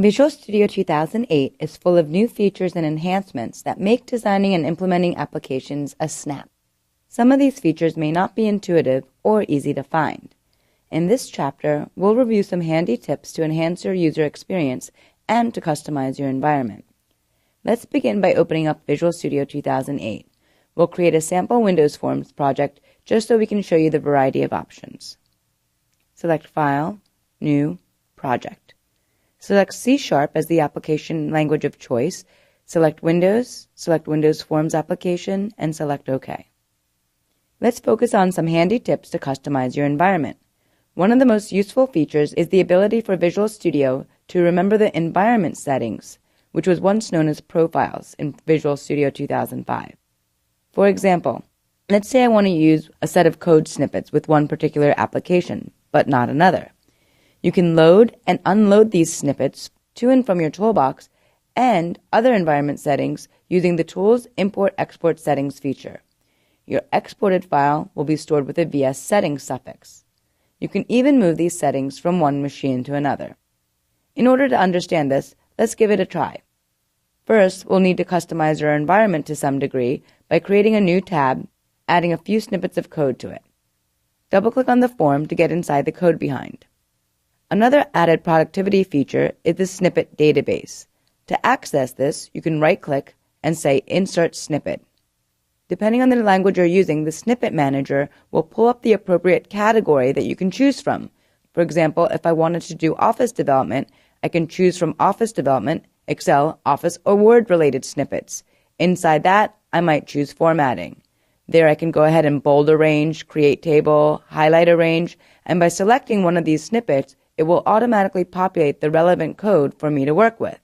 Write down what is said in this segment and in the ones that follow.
Visual Studio 2008 is full of new features and enhancements that make designing and implementing applications a snap. Some of these features may not be intuitive or easy to find. In this chapter, we'll review some handy tips to enhance your user experience and to customize your environment. Let's begin by opening up Visual Studio 2008. We'll create a sample Windows Forms project just so we can show you the variety of options. Select File, New, Project. Select C# as the application language of choice. Select Windows Forms application, and select OK. Let's focus on some handy tips to customize your environment. One of the most useful features is the ability for Visual Studio to remember the environment settings, which was once known as profiles in Visual Studio 2005. For example, let's say I want to use a set of code snippets with one particular application, but not another. You can load and unload these snippets to and from your toolbox and other environment settings using the Tools Import-Export Settings feature. Your exported file will be stored with a VS settings suffix. You can even move these settings from one machine to another. In order to understand this, let's give it a try. First, we'll need to customize our environment to some degree by creating a new tab, adding a few snippets of code to it. Double-click on the form to get inside the code behind. Another added productivity feature is the snippet database. To access this, you can right-click and say Insert Snippet. Depending on the language you're using, the Snippet Manager will pull up the appropriate category that you can choose from. For example, if I wanted to do Office development, I can choose from Office development, Excel, Office, or Word-related snippets. Inside that, I might choose Formatting. There I can go ahead and bold a range, create table, highlight a range, and by selecting one of these snippets, it will automatically populate the relevant code for me to work with.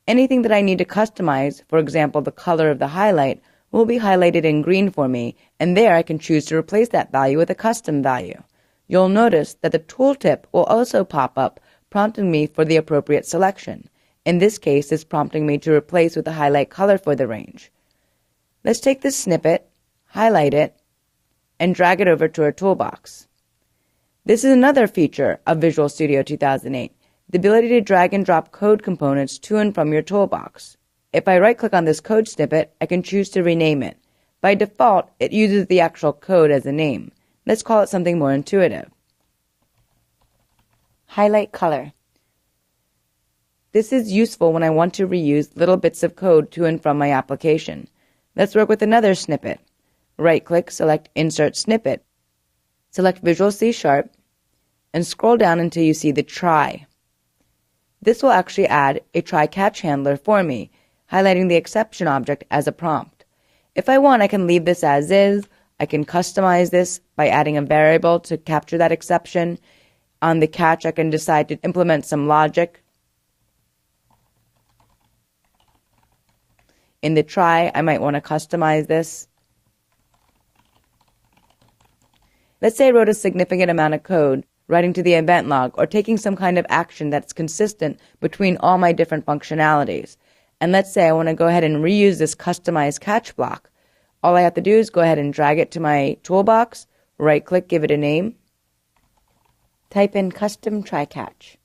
Anything that I need to customize, for example, the color of the highlight, will be highlighted in green for me, and there I can choose to replace that value with a custom value. You'll notice that the tooltip will also pop up, prompting me for the appropriate selection. In this case, it's prompting me to replace with the highlight color for the range. Let's take this snippet, highlight it, and drag it over to our toolbox. This is another feature of Visual Studio 2008, the ability to drag and drop code components to and from your toolbox. If I right-click on this code snippet, I can choose to rename it. By default, it uses the actual code as a name. Let's call it something more intuitive. Highlight color. This is useful when I want to reuse little bits of code to and from my application. Let's work with another snippet. Right-click, select Insert Snippet. Select Visual C# and scroll down until you see the try. This will actually add a try-catch handler for me, highlighting the exception object as a prompt. If I want, I can leave this as is. I can customize this by adding a variable to capture that exception. On the catch, I can decide to implement some logic. In the try, I might want to customize this. Let's say I wrote a significant amount of code, writing to the event log, or taking some kind of action that's consistent between all my different functionalities. And let's say I want to go ahead and reuse this customized catch block. All I have to do is go ahead and drag it to my toolbox, right-click, give it a name, type in custom try-catch.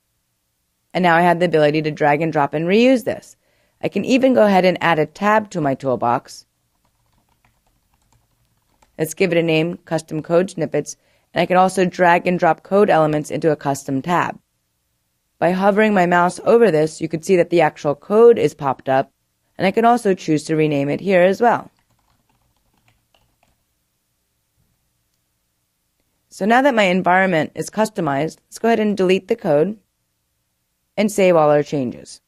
And now I have the ability to drag and drop and reuse this. I can even go ahead and add a tab to my toolbox. Let's give it a name, Custom Code Snippets, and I can also drag and drop code elements into a custom tab. By hovering my mouse over this, you can see that the actual code is popped up, and I can also choose to rename it here as well. So now that my environment is customized, let's go ahead and delete the code and save all our changes.